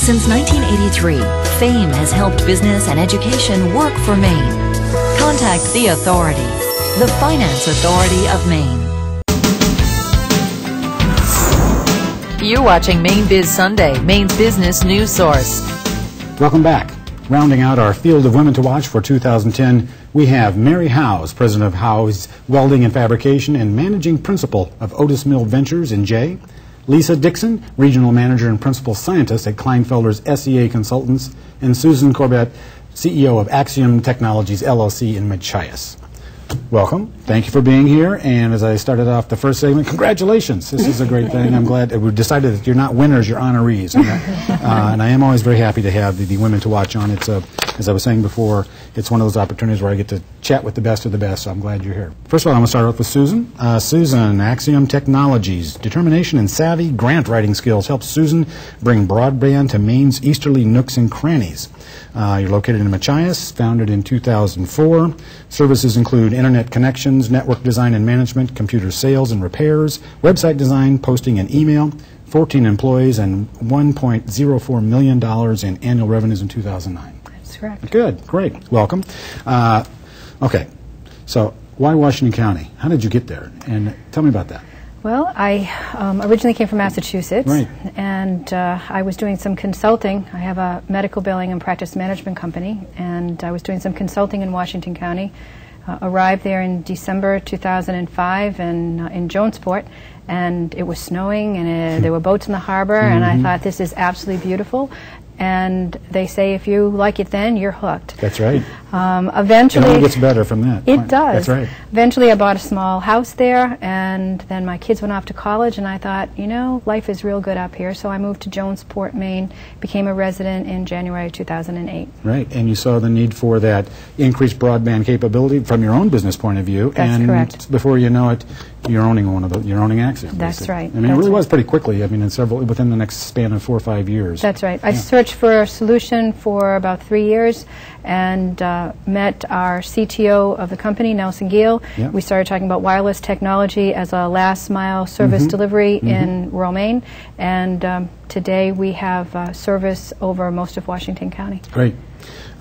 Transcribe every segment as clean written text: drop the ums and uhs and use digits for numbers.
Since 1983, FAME has helped business and education work for Maine. Contact the authority, the Finance Authority of Maine. You're watching Maine Biz Sunday, Maine's business news source. Welcome back. Rounding out our field of women to watch for 2010, we have Mary Howes, president of Howie's Welding and Fabrication and managing principal of Otis Mill Ventures in Jay. Lisa Dickson, regional manager and principal scientist at Kleinfelder's SEA Consultants, and Susan Corbett, CEO of Axiom Technologies LLC in Machias. Welcome. Thank you for being here. And as I started off the first segment, congratulations. This is a great thing. I'm glad we've decided that you're not winners, you're honorees. And I am always very happy to have the women to watch on. It's as I was saying before, it's one of those opportunities where I get to chat with the best of the best, so I'm glad you're here. First of all, I'm going to start off with Susan. Susan, Axiom Technologies. Determination and savvy grant writing skills help Susan bring broadband to Maine's easterly nooks and crannies. You're located in Machias, founded in 2004. Services include internet connections, network design and management, computer sales and repairs, website design, posting and email, 14 employees, and $1.04 million in annual revenues in 2009. That's correct. Good, great, welcome. Okay, so why Washington County? How did you get there? And tell me about that. Well, I originally came from Massachusetts, right. And I was doing some consulting. I have a medical billing and practice management company, and I was doing some consulting in Washington County. Arrived there in December 2005 in Jonesport, and it was snowing, and there were boats in the harbor, and I thought, this is absolutely beautiful. And they say if you like it then, you're hooked. That's right. Eventually, it only gets better from that. It does. That's right. Eventually, I bought a small house there, and then my kids went off to college, and I thought, you know, life is real good up here. So I moved to Jonesport, Maine, became a resident in January 2008. Right, and you saw the need for that increased broadband capability from your own business point of view. That's correct. And before you know it, you're owning you're owning Axiom. That's right. I mean, it really was pretty quickly. I mean, within the next span of 4 or 5 years. That's right. I searched for a solution for about 3 years, and met our CTO of the company, Nelson Gill. Yep. We started talking about wireless technology as a last mile service delivery in rural Maine, and today we have service over most of Washington County. Great.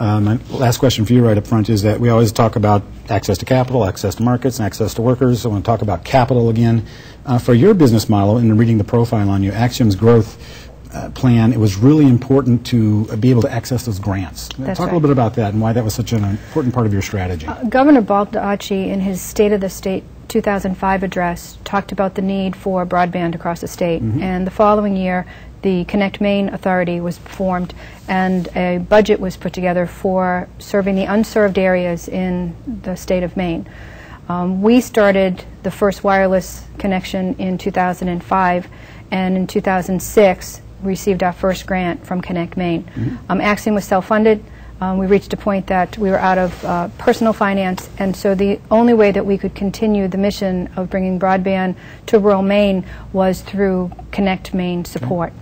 My last question for you right up front is that we always talk about access to capital, access to markets, and access to workers. So I want to talk about capital again. For your business model, in reading the profile on you, Axiom's growth plan, it was really important to be able to access those grants. That's Talk a little bit about that and why that was such an important part of your strategy. Governor Baldacci, in his State of the State 2005 address, talked about the need for broadband across the state. And the following year, the Connect Maine Authority was formed, and a budget was put together for serving the unserved areas in the state of Maine. We started the first wireless connection in 2005, and in 2006 received our first grant from Connect Maine. Axiom was self-funded. We reached a point that we were out of personal finance, and so the only way that we could continue the mission of bringing broadband to rural Maine was through Connect Maine support.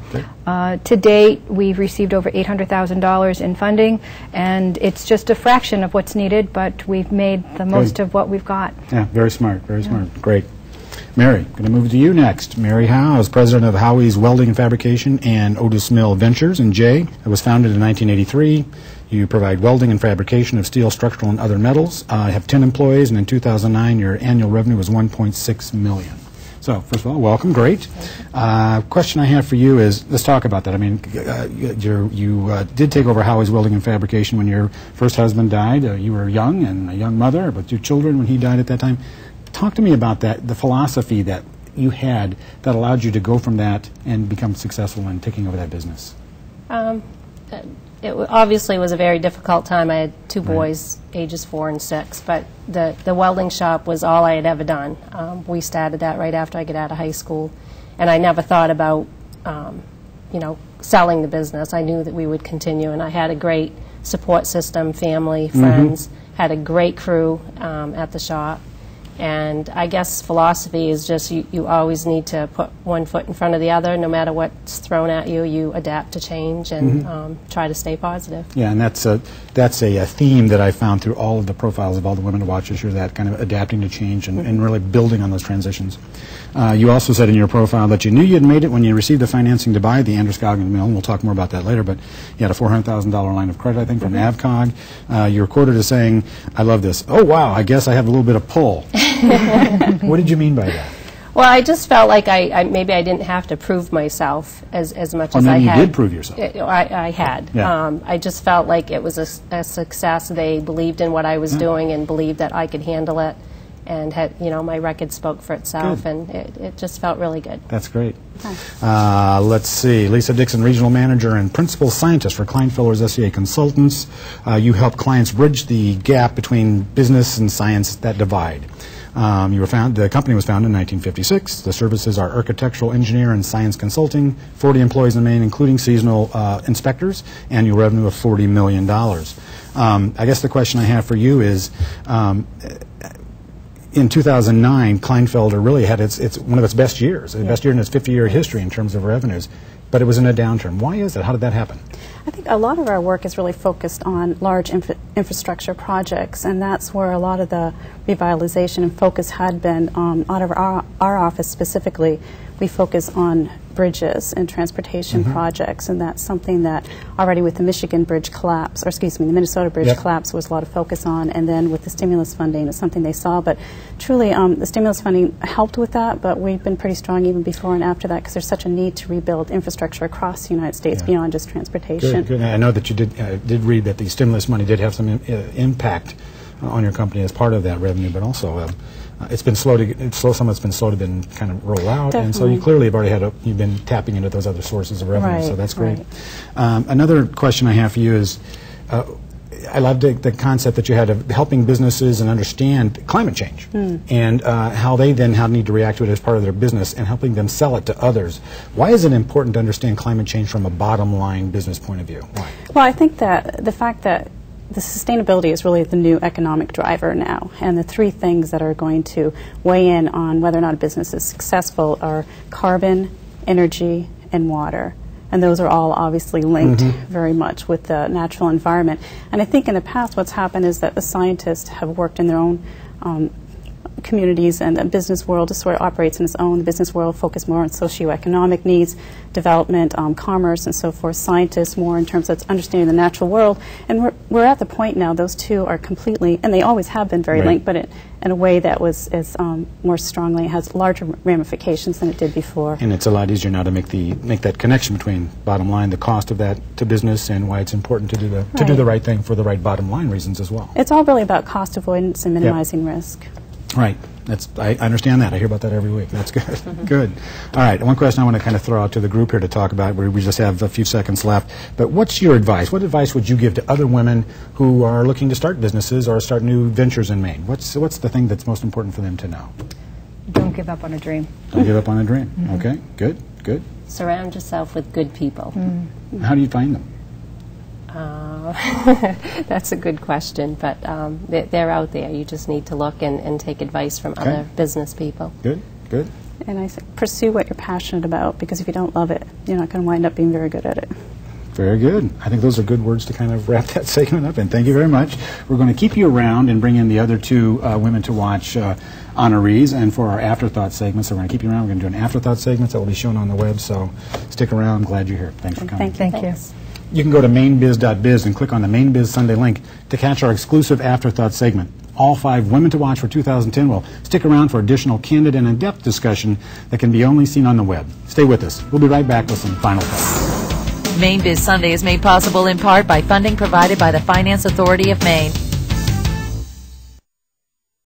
To date, we've received over $800,000 in funding, and it's just a fraction of what's needed, but we've made the most of what we've got. Yeah, very smart, very smart. Great. Mary, going to move to you next. Mary Howes, president of Howie's Welding and Fabrication and Otis Mill Ventures in Jay. It was founded in 1983. You provide welding and fabrication of steel, structural, and other metals. Have 10 employees, and in 2009, your annual revenue was $1.6 million. So, first of all, welcome. Great. Question I have for you is, let's talk about that. I mean, you did take over Howie's Welding and Fabrication when your first husband died. You were young and a young mother, but your children when he died at that time. Talk to me about that, the philosophy that you had that allowed you to go from that and become successful in taking over that business. It obviously was a very difficult time. I had two boys, ages 4 and 6, but the welding shop was all I had ever done. We started that right after I got out of high school, and I never thought about, you know, selling the business. I knew that we would continue, and I had a great support system, family, friends, had a great crew at the shop. And I guess philosophy is just you always need to put one foot in front of the other. No matter what's thrown at you, you adapt to change and try to stay positive. Yeah, and that's a theme that I found through all of the profiles of all the women to watch this year, that kind of adapting to change and really building on those transitions. You also said in your profile that you knew you had made it when you received the financing to buy the Androscoggin Mill, and we'll talk more about that later, but you had a $400,000 line of credit, I think, from AvCog. You were quoted as saying, I love this, "Oh, wow, I guess I have a little bit of pull." What did you mean by that? Well, I just felt like maybe I didn't have to prove myself as much as I had. You did prove yourself. I had. Yeah. I just felt like it was a success. They believed in what I was doing and believed that I could handle it, and had, my record spoke for itself, and it just felt really good. That's great. Let's see. Lisa Dickson, Regional Manager and Principal Scientist for Kleinfelder's SCA Consultants. You help clients bridge the gap between business and science, that divide. The company was founded in 1956. The services are architectural, engineer, and science consulting. 40 employees in Maine, including seasonal inspectors. Annual revenue of $40 million. I guess the question I have for you is, in 2009, Kleinfelder really had one of its best years, the best year in its 50-year history in terms of revenues, but it was in a downturn. Why is that? How did that happen? I think a lot of our work is really focused on large infrastructure projects, and that's where a lot of the revitalization and focus had been. Out of our office specifically, we focus on bridges and transportation projects, and that's something that already with the Michigan bridge collapse, or excuse me, the Minnesota bridge collapse was a lot of focus on, and then with the stimulus funding, it's something they saw. But truly, the stimulus funding helped with that, but we've been pretty strong even before and after that, because there's such a need to rebuild infrastructure across the United States beyond just transportation. Good. I know that you did read that the stimulus money did have some impact on your company as part of that revenue, but also it's been slow to some of it's been slow to kind of roll out. Definitely. And so you clearly have already you've been tapping into those other sources of revenue, so that's great. Right. Another question I have for you is, I love the concept that you had of helping businesses and understand climate change and how they then need to react to it as part of their business and helping them sell it to others. Why is it important to understand climate change from a bottom line business point of view? Why? Well, I think that the fact that the sustainability is really the new economic driver now, and the three things that are going to weigh in on whether or not a business is successful are carbon, energy, and water. And those are all obviously linked very much with the natural environment. And I think in the past what's happened is that the scientists have worked in their own communities, and the business world just sort of operates in its own. The business world focus more on socioeconomic needs, development, commerce, and so forth. Scientists more in terms of understanding the natural world. And we're at the point now those two are completely, and they always have been very linked, but in a way that is more strongly, has larger ramifications than it did before. And it's a lot easier now to make that connection between bottom line, the cost of that to business, and why it's important to do the right thing for the right bottom line reasons as well. It's all really about cost avoidance and minimizing risk. Right. I understand that. I hear about that every week. That's good. Good. All right. One question I want to kind of throw out to the group here to talk about, where we just have a few seconds left. But what's your advice? What advice would you give to other women who are looking to start businesses or start new ventures in Maine? What's the thing that's most important for them to know? Don't give up on a dream. Don't give up on a dream. Okay. Good. Good. Surround yourself with good people. How do you find them? That's a good question, but they're out there. You just need to look and take advice from other business people. Good, good. And I say, pursue what you're passionate about, because if you don't love it, you're not going to wind up being very good at it. Very good. I think those are good words to kind of wrap that segment up in. Thank you very much. We're going to keep you around and bring in the other two Women to Watch honorees, and for our afterthought segments, so we're going to keep you around. We're going to do an afterthought segment that will be shown on the web, so stick around. Glad you're here. Thanks for coming. Thank you. You can go to mainbiz.biz and click on the Maine Biz Sunday link to catch our exclusive Afterthought segment. All 5 Women to Watch for 2010 will stick around for additional candid and in-depth discussion that can be only seen on the web. Stay with us. We'll be right back with some final thoughts. Maine Biz Sunday is made possible in part by funding provided by the Finance Authority of Maine.